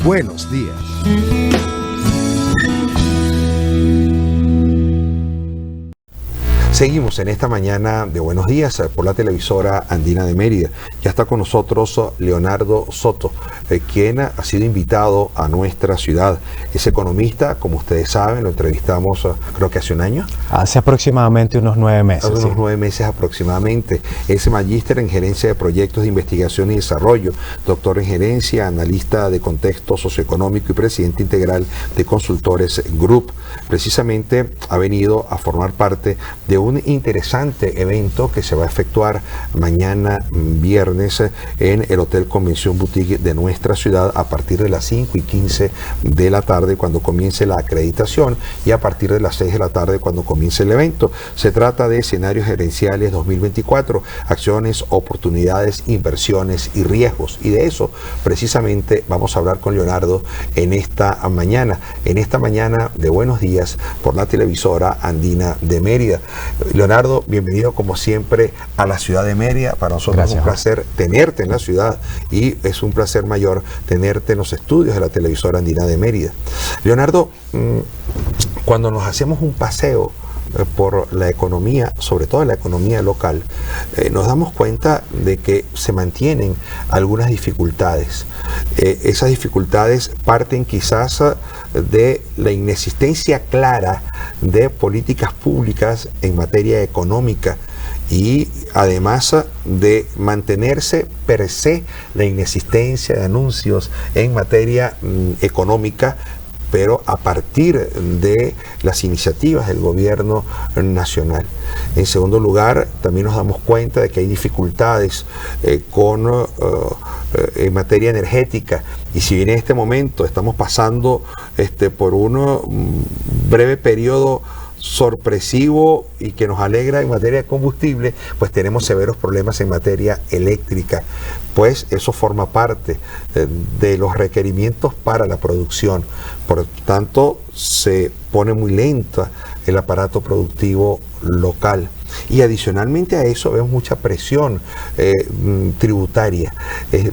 Buenos días. Seguimos en esta mañana de Buenos Días por la televisora Andina de Mérida. Ya está con nosotros Leonardo Soto, quien ha sido invitado a nuestra ciudad. Es economista, como ustedes saben, lo entrevistamos creo que hace un año. Hace aproximadamente unos 9 meses. Hace unos 9 meses aproximadamente. Es magíster en gerencia de proyectos de investigación y desarrollo, doctor en gerencia, analista de contexto socioeconómico y presidente integral de Consultores Group. Precisamente ha venido a formar parte de un interesante evento que se va a efectuar mañana viernes en el Hotel Convención Boutique de nuestra ciudad a partir de las 5:15 de la tarde cuando comience la acreditación y a partir de las 6 de la tarde cuando comience el evento. Se trata de escenarios gerenciales 2024, acciones, oportunidades, inversiones y riesgos, y de eso precisamente vamos a hablar con Leonardo en esta mañana de Buenos Días por la televisora Andina de Mérida. Leonardo, bienvenido como siempre a la ciudad de Mérida. Para nosotros Gracias, es un placer tenerte en la ciudad y es un placer mayor tenerte en los estudios de la televisora Andina de Mérida. Leonardo, cuando nos hacemos un paseo por la economía, sobre todo la economía local, nos damos cuenta de que se mantienen algunas dificultades. Esas dificultades parten quizás de la inexistencia clara de políticas públicas en materia económica y además de mantenerse per se la inexistencia de anuncios en materia económica, pero a partir de las iniciativas del gobierno nacional. En segundo lugar, también nos damos cuenta de que hay dificultades en materia energética, y si bien en este momento estamos pasando por un breve periodo sorpresivo y que nos alegra en materia de combustible, pues tenemos severos problemas en materia eléctrica, pues eso forma parte de los requerimientos para la producción. Por tanto, se pone muy lento el aparato productivo local. Y adicionalmente a eso vemos mucha presión tributaria,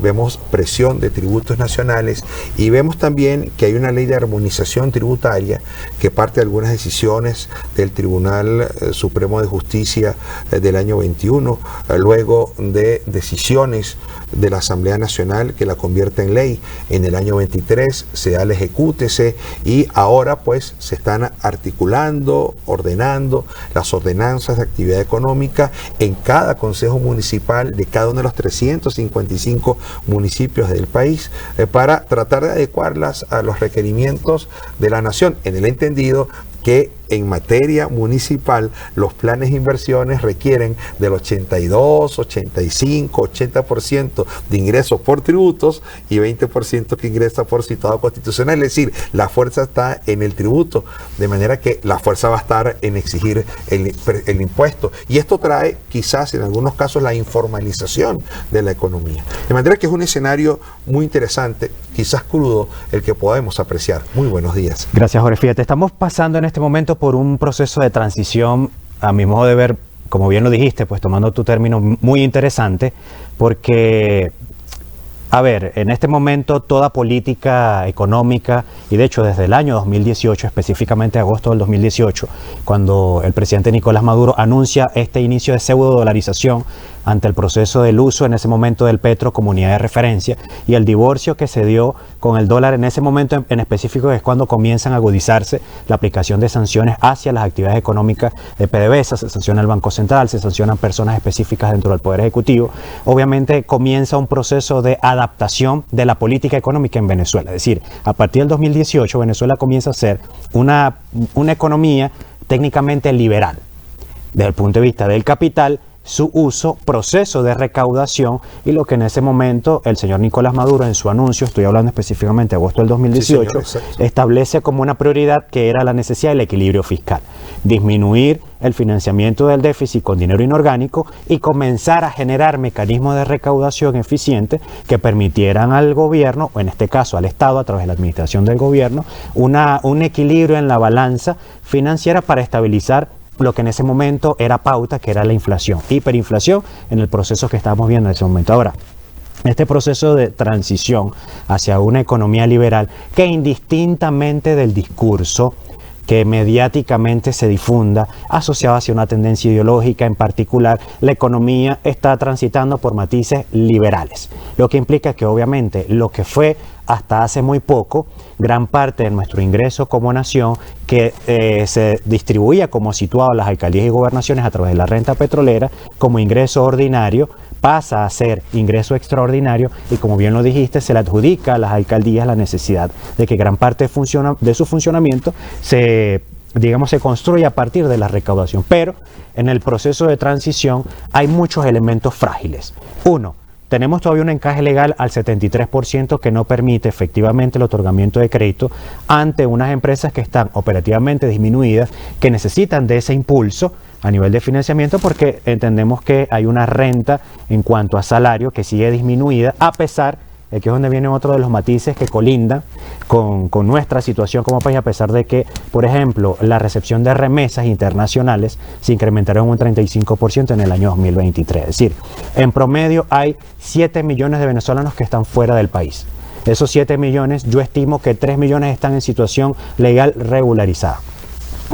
vemos presión de tributos nacionales y vemos también que hay una ley de armonización tributaria que parte de algunas decisiones del Tribunal Supremo de Justicia del año 21, luego de decisiones de la Asamblea Nacional que la convierte en ley en el año 23, se da el ejecútese y ahora pues se están articulando, ordenando las ordenanzas de actividad económica en cada consejo municipal de cada uno de los 355 municipios del país para tratar de adecuarlas a los requerimientos de la nación, en el entendido que en materia municipal los planes de inversiones requieren del 82, 85, 80% de ingresos por tributos y 20% que ingresa por citado constitucional. Es decir, la fuerza está en el tributo, de manera que la fuerza va a estar en exigir el impuesto. Y esto trae quizás en algunos casos la informalización de la economía. De manera que es un escenario muy interesante, quizás crudo, el que podemos apreciar. Muy buenos días. Gracias, Jorge. Fíjate, estamos pasando en este momento por un proceso de transición, a mi modo de ver, como bien lo dijiste, pues tomando tu término, muy interesante, porque, a ver, en este momento toda política económica, y de hecho desde el año 2018, específicamente agosto del 2018, cuando el presidente Nicolás Maduro anuncia este inicio de pseudo-dolarización ante el proceso del uso en ese momento del petro como unidad de referencia y el divorcio que se dio con el dólar en ese momento en específico, es cuando comienzan a agudizarse la aplicación de sanciones hacia las actividades económicas de PDVSA, se sanciona el Banco Central, se sancionan personas específicas dentro del Poder Ejecutivo. Obviamente comienza un proceso de adaptación de la política económica en Venezuela, es decir, a partir del 2018 Venezuela comienza a ser una economía técnicamente liberal desde el punto de vista del capital, su uso, proceso de recaudación y lo que en ese momento el señor Nicolás Maduro en su anuncio, estoy hablando específicamente de agosto del 2018, sí, establece como una prioridad que era la necesidad del equilibrio fiscal, disminuir el financiamiento del déficit con dinero inorgánico y comenzar a generar mecanismos de recaudación eficientes que permitieran al gobierno, o en este caso al Estado a través de la administración del gobierno, un equilibrio en la balanza financiera para estabilizar lo que en ese momento era pauta, que era la inflación, hiperinflación en el proceso que estábamos viendo en ese momento. Ahora, este proceso de transición hacia una economía liberal que indistintamente del discurso que mediáticamente se difunda, asociado hacia una tendencia ideológica en particular, la economía está transitando por matices liberales, lo que implica que obviamente lo que fue hasta hace muy poco, gran parte de nuestro ingreso como nación, que se distribuía como situado en las alcaldías y gobernaciones a través de la renta petrolera, como ingreso ordinario, pasa a ser ingreso extraordinario y, como bien lo dijiste, se le adjudica a las alcaldías la necesidad de que gran parte de su funcionamiento se construye a partir de la recaudación. Pero en el proceso de transición hay muchos elementos frágiles. Uno, tenemos todavía un encaje legal al 73% que no permite efectivamente el otorgamiento de crédito ante unas empresas que están operativamente disminuidas, que necesitan de ese impulso a nivel de financiamiento, porque entendemos que hay una renta en cuanto a salario que sigue disminuida, a pesar de que es donde viene otro de los matices que colinda con nuestra situación como país, a pesar de que, por ejemplo, la recepción de remesas internacionales se incrementaron un 35% en el año 2023. Es decir, en promedio hay 7 millones de venezolanos que están fuera del país. De esos 7 millones, yo estimo que 3 millones están en situación legal regularizada,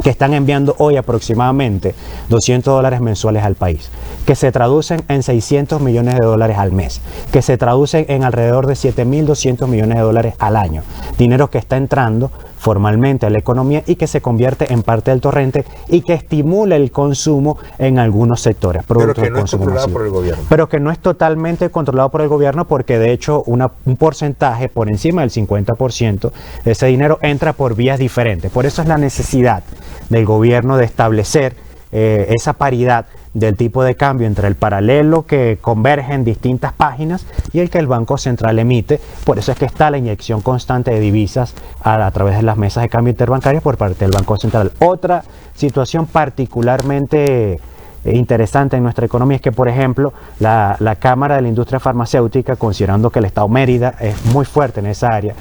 que están enviando hoy aproximadamente $200 mensuales al país, que se traducen en $600 millones al mes, que se traducen en alrededor de $7.200 millones al año, dinero que está entrando formalmente a la economía y que se convierte en parte del torrente y que estimula el consumo en algunos sectores. Pero que no es controlado por el gobierno. Pero que no es totalmente controlado por el gobierno, porque de hecho un porcentaje por encima del 50% de ese dinero entra por vías diferentes. Por eso es la necesidad del gobierno de establecer esa paridad del tipo de cambio entre el paralelo que converge en distintas páginas y el que el Banco Central emite. Por eso es que está la inyección constante de divisas a través de las mesas de cambio interbancarias por parte del Banco Central. Otra situación particularmente interesante en nuestra economía es que, por ejemplo, la Cámara de la Industria Farmacéutica, considerando que el Estado Mérida es muy fuerte en esa área,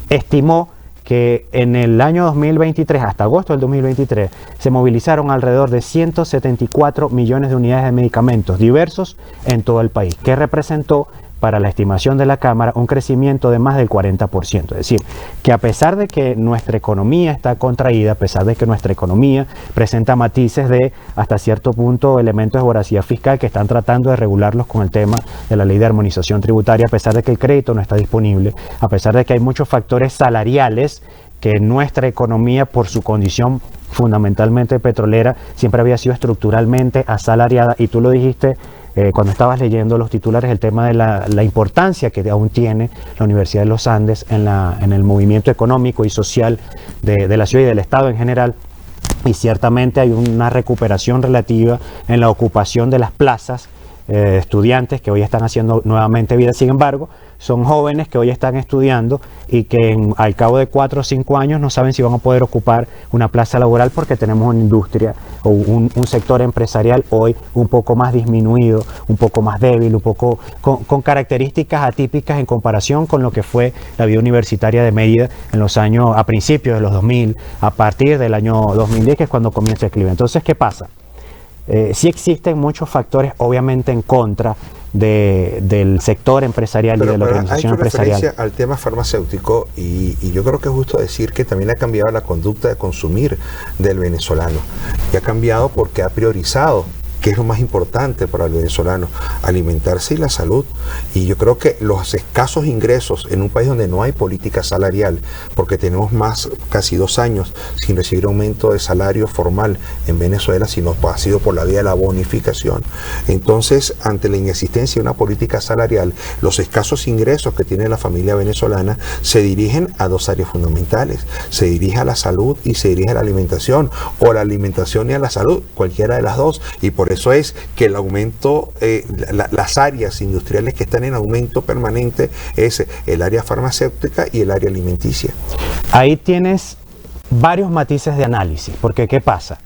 estimó que en el año 2023, hasta agosto del 2023, se movilizaron alrededor de 174 millones de unidades de medicamentos diversos en todo el país, que representó para la estimación de la Cámara un crecimiento de más del 40%. Es decir, que a pesar de que nuestra economía está contraída, a pesar de que nuestra economía presenta matices de hasta cierto punto elementos de voracidad fiscal que están tratando de regularlos con el tema de la ley de armonización tributaria, a pesar de que el crédito no está disponible, a pesar de que hay muchos factores salariales que nuestra economía, por su condición fundamentalmente petrolera, siempre había sido estructuralmente asalariada, y tú lo dijiste cuando estabas leyendo los titulares, el tema de la importancia que aún tiene la Universidad de los Andes en el movimiento económico y social de la ciudad y del Estado en general. Y ciertamente hay una recuperación relativa en la ocupación de las plazas de estudiantes que hoy están haciendo nuevamente vida. Sin embargo, son jóvenes que hoy están estudiando y que al cabo de 4 o 5 años no saben si van a poder ocupar una plaza laboral, porque tenemos una industria o un sector empresarial hoy un poco más disminuido, un poco más débil, un poco con características atípicas en comparación con lo que fue la vida universitaria de Mérida en los años, a principios de los 2000, a partir del año 2010, que es cuando comienza el clima. Entonces, ¿qué pasa? Sí existen muchos factores obviamente en contra del sector empresarial y de la organización empresarial. Hay referencia al tema farmacéutico y yo creo que es justo decir que también ha cambiado la conducta de consumir del venezolano, y ha cambiado porque ha priorizado, que es lo más importante para el venezolano, alimentarse y la salud. Y yo creo que los escasos ingresos en un país donde no hay política salarial, porque tenemos casi 2 años sin recibir aumento de salario formal en Venezuela, sino ha sido por la vía de la bonificación. Entonces, ante la inexistencia de una política salarial, los escasos ingresos que tiene la familia venezolana se dirigen a 2 áreas fundamentales: se dirige a la salud y se dirige a la alimentación, o la alimentación y a la salud, cualquiera de las dos. Y por eso es que el aumento, las áreas industriales que están en aumento permanente es el área farmacéutica y el área alimenticia. Ahí tienes varios matices de análisis, porque ¿qué pasa?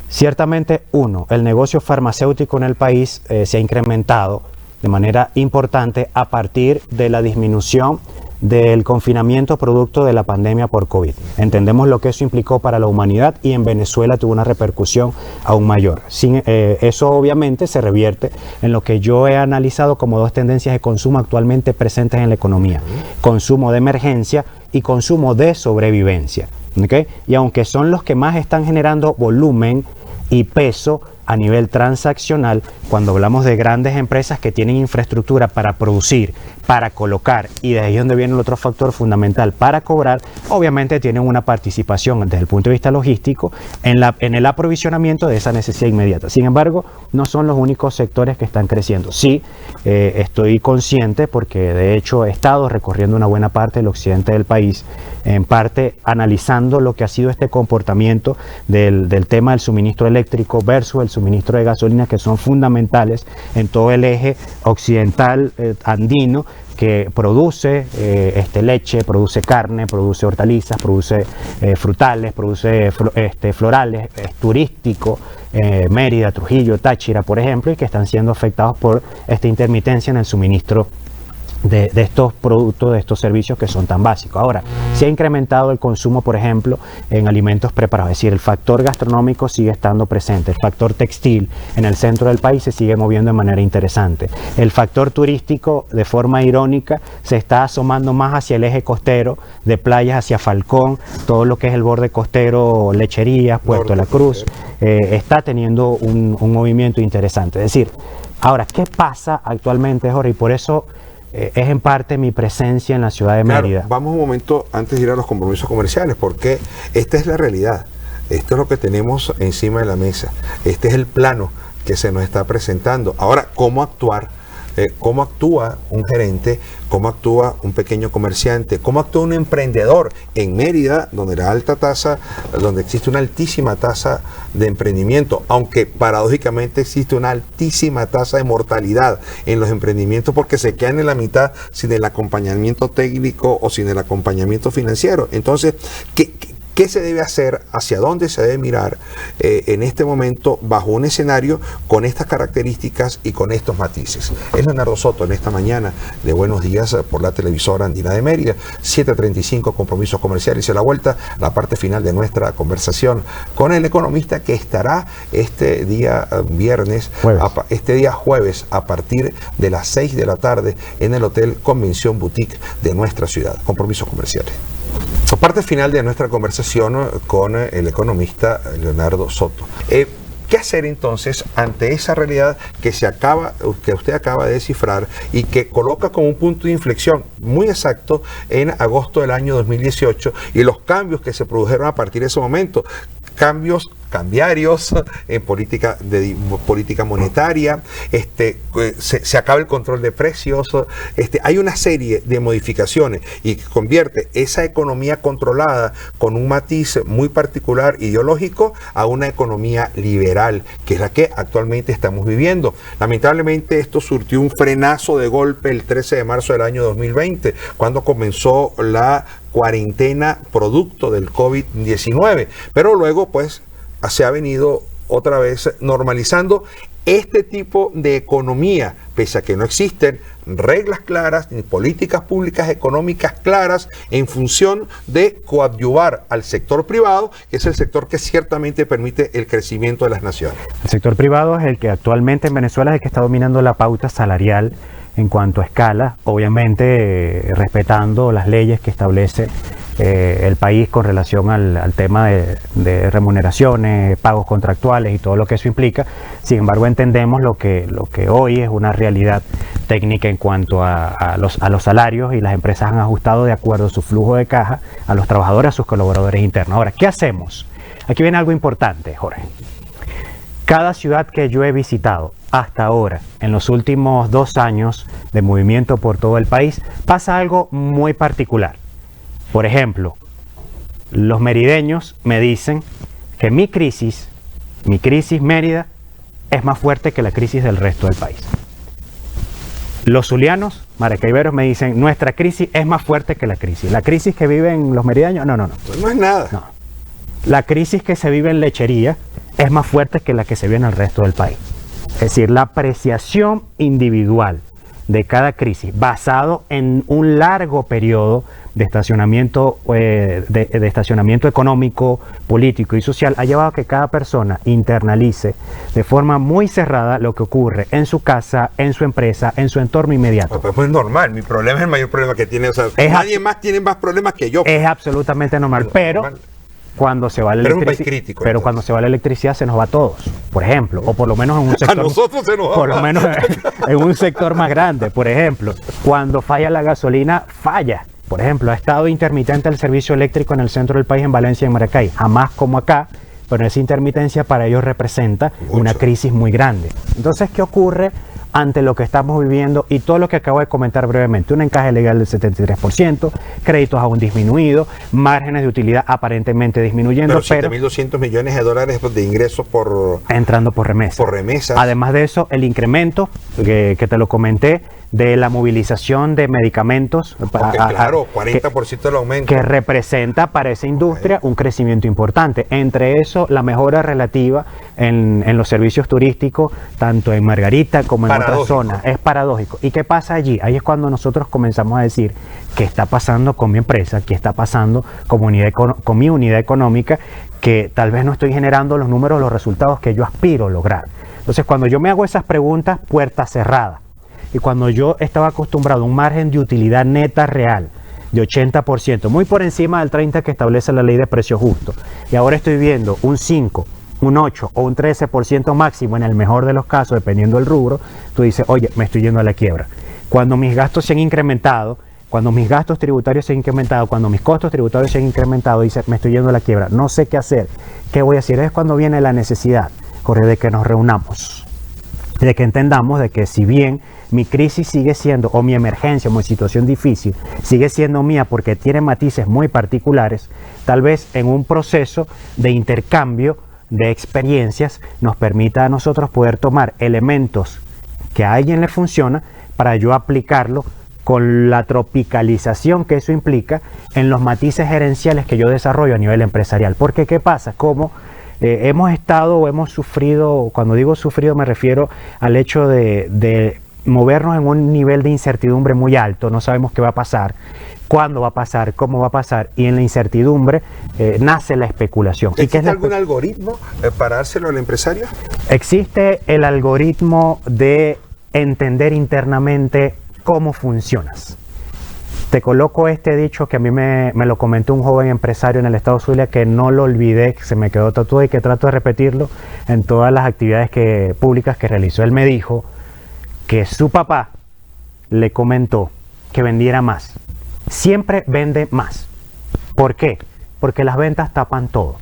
Ciertamente, el negocio farmacéutico en el país se ha incrementado de manera importante a partir de la disminución de la del confinamiento producto de la pandemia por COVID. Entendemos lo que eso implicó para la humanidad y en Venezuela tuvo una repercusión aún mayor. Eso obviamente se revierte en lo que yo he analizado como dos tendencias de consumo actualmente presentes en la economía. Consumo de emergencia y consumo de sobrevivencia. ¿Okay? Y aunque son los que más están generando volumen y peso a nivel transaccional, cuando hablamos de grandes empresas que tienen infraestructura para producir, para colocar, y de ahí es donde viene el otro factor fundamental para cobrar, obviamente tienen una participación desde el punto de vista logístico en el aprovisionamiento de esa necesidad inmediata. Sin embargo, no son los únicos sectores que están creciendo. Sí, estoy consciente porque de hecho he estado recorriendo una buena parte del occidente del país, en parte analizando lo que ha sido este comportamiento del tema del suministro eléctrico versus el suministro de gasolina, que son fundamentales en todo el eje occidental andino, que produce leche, produce carne, produce hortalizas, produce frutales, produce florales, es turístico, Mérida, Trujillo, Táchira, por ejemplo, y que están siendo afectados por esta intermitencia en el suministro de estos productos, de estos servicios que son tan básicos. Ahora, se ha incrementado el consumo, por ejemplo, en alimentos preparados, es decir, el factor gastronómico sigue estando presente, el factor textil en el centro del país se sigue moviendo de manera interesante, el factor turístico, de forma irónica, se está asomando más hacia el eje costero, de playas hacia Falcón, todo lo que es el borde costero, Lecherías, Puerto de la Cruz, está teniendo un movimiento interesante. Es decir, ahora, ¿qué pasa actualmente, Jorge? Y por eso es en parte mi presencia en la ciudad de Mérida. Claro, vamos un momento antes de ir a los compromisos comerciales, porque esta es la realidad. Esto es lo que tenemos encima de la mesa. Este es el plano que se nos está presentando. Ahora, ¿cómo actuar? ¿Cómo actúa un gerente? ¿Cómo actúa un pequeño comerciante? ¿Cómo actúa un emprendedor en Mérida, donde donde existe una altísima tasa de emprendimiento, aunque paradójicamente existe una altísima tasa de mortalidad en los emprendimientos porque se quedan en la mitad sin el acompañamiento técnico o sin el acompañamiento financiero? Entonces, ¿qué se debe hacer? ¿Hacia dónde se debe mirar en este momento bajo un escenario con estas características y con estos matices? Es Leonardo Soto en esta mañana de Buenos Días por la televisora andina de Mérida, 7:35, compromisos comerciales y a la vuelta, la parte final de nuestra conversación con el economista que estará este día jueves a partir de las 6 de la tarde en el Hotel Convención Boutique de nuestra ciudad. Compromisos comerciales. Parte final de nuestra conversación con el economista Leonardo Soto. ¿Qué hacer entonces ante esa realidad que usted acaba de descifrar y que coloca como un punto de inflexión muy exacto en agosto del año 2018 y los cambios que se produjeron a partir de ese momento? Cambios cambiarios en política monetaria, se acaba el control de precios, hay una serie de modificaciones y que convierte esa economía controlada con un matiz muy particular ideológico a una economía liberal, que es la que actualmente estamos viviendo. Lamentablemente esto surtió un frenazo de golpe el 13 de marzo del año 2020, cuando comenzó la cuarentena producto del COVID-19, pero luego pues se ha venido otra vez normalizando este tipo de economía, pese a que no existen reglas claras ni políticas públicas económicas claras en función de coadyuvar al sector privado, que es el sector que ciertamente permite el crecimiento de las naciones. El sector privado es el que actualmente en Venezuela es el que está dominando la pauta salarial en cuanto a escala, obviamente respetando las leyes que establece el país con relación al tema de remuneraciones, pagos contractuales y todo lo que eso implica. Sin embargo, entendemos lo que hoy es una realidad técnica en cuanto a los salarios, y las empresas han ajustado de acuerdo a su flujo de caja a los trabajadores, a sus colaboradores internos. Ahora, ¿qué hacemos? Aquí viene algo importante, Jorge. Cada ciudad que yo he visitado hasta ahora, en los últimos 2 años de movimiento por todo el país, pasa algo muy particular. Por ejemplo, los merideños me dicen que mi crisis Mérida, es más fuerte que la crisis del resto del país. Los zulianos, maracaiberos, me dicen, nuestra crisis es más fuerte que la crisis. ¿La crisis que viven los merideños? No. No es nada. No. La crisis que se vive en Lechería es más fuerte que la que se vive en el resto del país. Es decir, la apreciación individual, de cada crisis, basado en un largo periodo de estacionamiento, de estacionamiento económico, político y social, ha llevado a que cada persona internalice de forma muy cerrada lo que ocurre en su casa, en su empresa, en su entorno inmediato. Pues es normal, mi problema es el mayor problema que tiene, o sea, nadie más tiene más problemas que yo. Es absolutamente normal, pero cuando se va la electricidad, pero cuando se va la electricidad se nos va a todos, por ejemplo, o por lo menos en un sector, a nosotros se nos va, por lo menos en un sector más grande, por ejemplo, cuando falla la gasolina, falla. Por ejemplo, ha estado intermitente el servicio eléctrico en el centro del país, en Valencia y en Maracay, jamás como acá, pero esa intermitencia para ellos representa una crisis muy grande. Entonces, ¿qué ocurre ante lo que estamos viviendo y todo lo que acabo de comentar brevemente? Un encaje legal del 73%, créditos aún disminuidos, márgenes de utilidad aparentemente disminuyendo. Pero 7.200 millones de dólares de ingresos entrando por remesas. Por remesas. Además de eso, el incremento, que te lo comenté, de la movilización de medicamentos. Claro, 40% del aumento. Que representa para esa industria un crecimiento importante. Entre eso, la mejora relativa en los servicios turísticos, tanto en Margarita como en otras zonas. Es paradójico. ¿Y qué pasa allí? Ahí es cuando nosotros comenzamos a decir qué está pasando con mi empresa, qué está pasando con mi unidad económica, que tal vez no estoy generando los números, los resultados que yo aspiro a lograr. Entonces, cuando yo me hago esas preguntas, puerta cerrada. Y cuando yo estaba acostumbrado a un margen de utilidad neta real de 80%, muy por encima del 30% que establece la ley de precios justos, y ahora estoy viendo un 5%, un 8% o un 13% máximo en el mejor de los casos, dependiendo del rubro, tú dices, oye, me estoy yendo a la quiebra. Cuando mis gastos se han incrementado, cuando mis gastos tributarios se han incrementado, cuando mis costos tributarios se han incrementado, dices, me estoy yendo a la quiebra, no sé qué hacer, qué voy a hacer. Es cuando viene la necesidad, Jorge, de que nos reunamos, de que entendamos de que si bien mi crisis sigue siendo, o mi emergencia, o mi situación difícil, sigue siendo mía porque tiene matices muy particulares, tal vez en un proceso de intercambio de experiencias nos permita a nosotros poder tomar elementos que a alguien le funciona para yo aplicarlo con la tropicalización que eso implica en los matices gerenciales que yo desarrollo a nivel empresarial. Porque ¿qué pasa? Como hemos estado o hemos sufrido, cuando digo sufrido me refiero al hecho de movernos en un nivel de incertidumbre muy alto, no sabemos qué va a pasar, cuándo va a pasar, cómo va a pasar, y en la incertidumbre nace la especulación. ¿Existe algún algoritmo para dárselo al empresario? Existe el algoritmo de entender internamente cómo funcionas. Te coloco este dicho que a mí me lo comentó un joven empresario en el estado Zulia, que no lo olvidé, que se me quedó tatuado y que trato de repetirlo en todas las actividades públicas que realizó. Él me dijo que su papá le comentó que vendiera más. Siempre vende más. ¿Por qué? Porque las ventas tapan todo.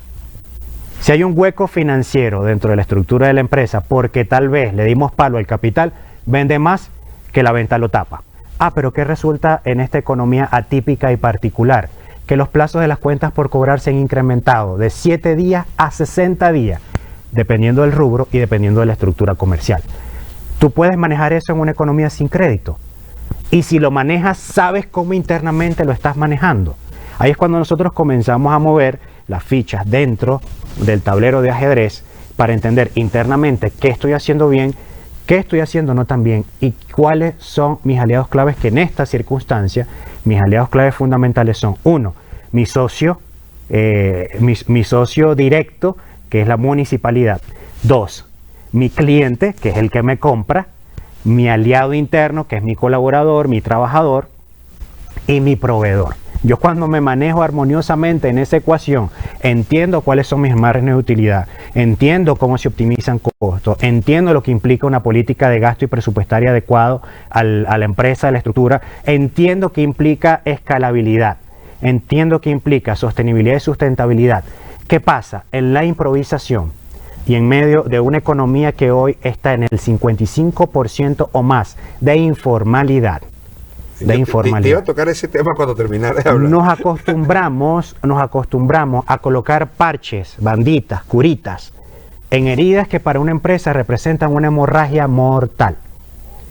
Si hay un hueco financiero dentro de la estructura de la empresa porque tal vez le dimos palo al capital, vende más que la venta lo tapa. Pero ¿qué resulta en esta economía atípica y particular? Que los plazos de las cuentas por cobrar se han incrementado de 7 días a 60 días, dependiendo del rubro y dependiendo de la estructura comercial. Tú puedes manejar eso en una economía sin crédito. Y si lo manejas, sabes cómo internamente lo estás manejando. Ahí es cuando nosotros comenzamos a mover las fichas dentro del tablero de ajedrez para entender internamente qué estoy haciendo bien, qué estoy haciendo no tan bien y cuáles son mis aliados claves, que en esta circunstancia mis aliados claves fundamentales son: 1, mi socio directo, que es la municipalidad; 2, mi cliente, que es el que me compra; mi aliado interno, que es mi colaborador, mi trabajador; y mi proveedor. Yo, cuando me manejo armoniosamente en esa ecuación, entiendo cuáles son mis márgenes de utilidad, entiendo cómo se optimizan costos, entiendo lo que implica una política de gasto y presupuestaria adecuado a la empresa, a la estructura, entiendo que implica escalabilidad, entiendo que implica sostenibilidad y sustentabilidad. ¿Qué pasa? En la improvisación y en medio de una economía que hoy está en el 55% o más de informalidad, te iba a tocar ese tema cuando terminara de hablar. Nos acostumbramos a colocar parches, banditas, curitas en heridas que para una empresa representan una hemorragia mortal.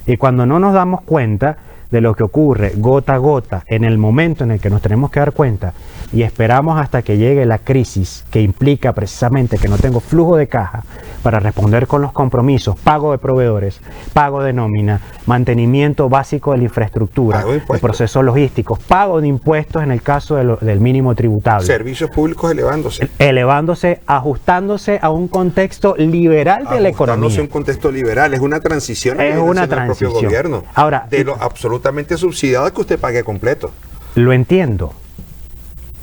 Y cuando no nos damos cuenta de lo que ocurre gota a gota en el momento en el que nos tenemos que dar cuenta y esperamos hasta que llegue la crisis, que implica precisamente que no tengo flujo de caja para responder con los compromisos, pago de proveedores, pago de nómina, mantenimiento básico de la infraestructura, de procesos logísticos, pago de impuestos en el caso del mínimo tributable. Servicios públicos elevándose. Elevándose, ajustándose a un contexto liberal de la economía. Ajustándose a un contexto liberal, es una transición. Es una transición. Propio gobierno. Ahora, de lo absolutamente subsidiado que usted pague completo. Lo entiendo.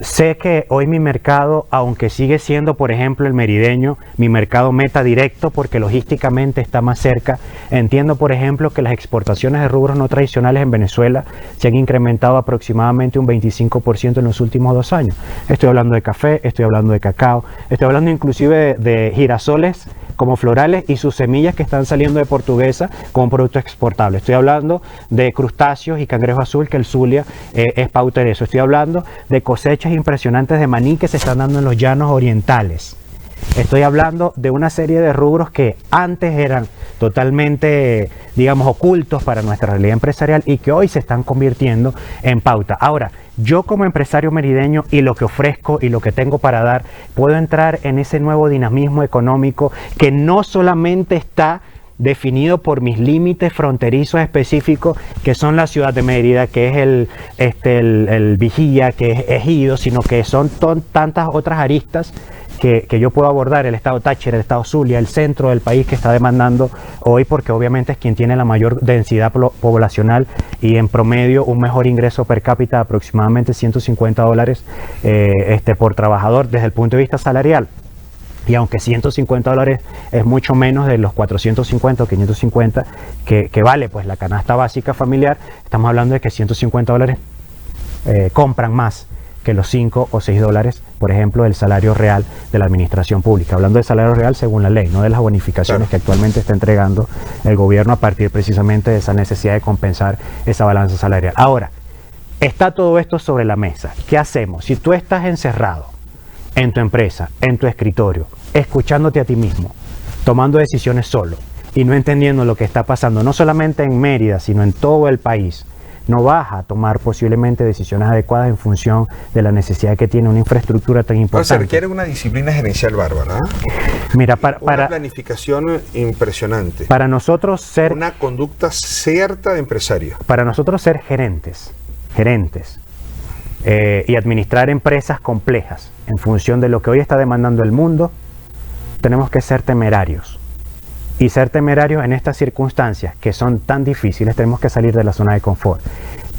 Sé que hoy mi mercado, aunque sigue siendo, por ejemplo, el merideño, mi mercado meta directo porque logísticamente está más cerca, entiendo, por ejemplo, que las exportaciones de rubros no tradicionales en Venezuela se han incrementado aproximadamente un 25% en los últimos 2 años. Estoy hablando de café, estoy hablando de cacao, estoy hablando inclusive de girasoles como florales y sus semillas que están saliendo de Portuguesa como producto exportable. Estoy hablando de crustáceos y cangrejo azul, que el Zulia es pauta de eso. Estoy hablando de cosechas impresionantes de maní que se están dando en los llanos orientales. Estoy hablando de una serie de rubros que antes eran totalmente, digamos, ocultos para nuestra realidad empresarial y que hoy se están convirtiendo en pauta. Ahora, yo como empresario merideño y lo que ofrezco y lo que tengo para dar, puedo entrar en ese nuevo dinamismo económico que no solamente está definido por mis límites fronterizos específicos, que son la ciudad de Mérida, que es el Vigía, que es Ejido, sino que son tantas otras aristas que yo puedo abordar, el estado Táchira, el estado Zulia, el centro del país que está demandando hoy, porque obviamente es quien tiene la mayor densidad poblacional y en promedio un mejor ingreso per cápita de aproximadamente $150 por trabajador desde el punto de vista salarial. Y aunque $150 es mucho menos de los 450 o 550 que vale pues la canasta básica familiar, estamos hablando de que $150 compran más que los $5 o $6, por ejemplo, del salario real de la administración pública. Hablando de salario real según la ley, no de las bonificaciones que actualmente está entregando el gobierno a partir precisamente de esa necesidad de compensar esa balanza salarial. Ahora, está todo esto sobre la mesa. ¿Qué hacemos? Si tú estás encerrado en tu empresa, en tu escritorio, escuchándote a ti mismo, tomando decisiones solo y no entendiendo lo que está pasando, no solamente en Mérida, sino en todo el país, no vas a tomar posiblemente decisiones adecuadas en función de la necesidad que tiene una infraestructura tan importante. Se requiere una disciplina gerencial bárbara. Mira, una planificación impresionante. Para nosotros ser... Una conducta cierta de empresario. Para nosotros ser gerentes y administrar empresas complejas en función de lo que hoy está demandando el mundo, tenemos que ser temerarios. Y ser temerarios en estas circunstancias que son tan difíciles, tenemos que salir de la zona de confort.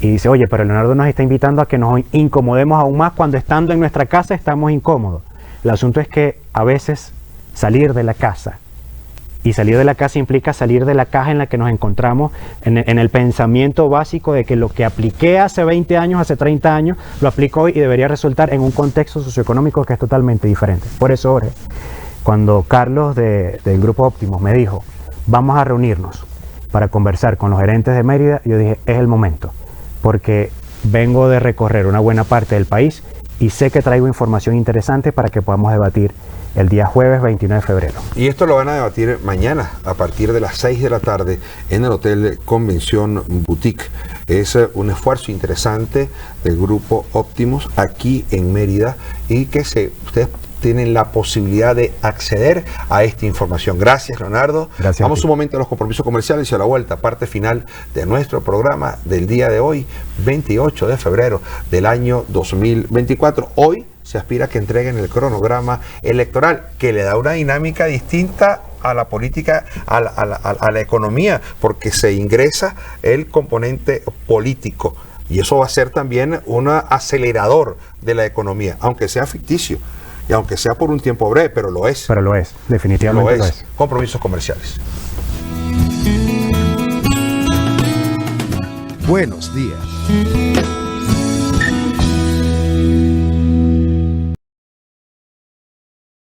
Y dice, oye, pero Leonardo nos está invitando a que nos incomodemos aún más cuando estando en nuestra casa estamos incómodos. El asunto es que a veces salir de la casa, y salir de la casa implica salir de la caja en la que nos encontramos, en el pensamiento básico de que lo que apliqué hace 20 años, hace 30 años, lo aplico hoy y debería resultar en un contexto socioeconómico que es totalmente diferente. Por eso, Jorge, cuando Carlos del Grupo Optimus me dijo, vamos a reunirnos para conversar con los gerentes de Mérida, yo dije, es el momento, porque vengo de recorrer una buena parte del país y sé que traigo información interesante para que podamos debatir el día jueves 29 de febrero. Y esto lo van a debatir mañana a partir de las 6 de la tarde en el Hotel Convención Boutique. Es un esfuerzo interesante del Grupo Optimus aquí en Mérida y que ustedes tienen la posibilidad de acceder a esta información. Gracias, Leonardo. Gracias. Vamos un momento a los compromisos comerciales y a la vuelta, parte final de nuestro programa del día de hoy, 28 de febrero del año 2024. Hoy se aspira a que entreguen el cronograma electoral, que le da una dinámica distinta a la política, a la economía, porque se ingresa el componente político. Y eso va a ser también un acelerador de la economía, aunque sea ficticio. Y aunque sea por un tiempo breve, pero lo es. Pero lo es, definitivamente lo es. Compromisos comerciales. Buenos días.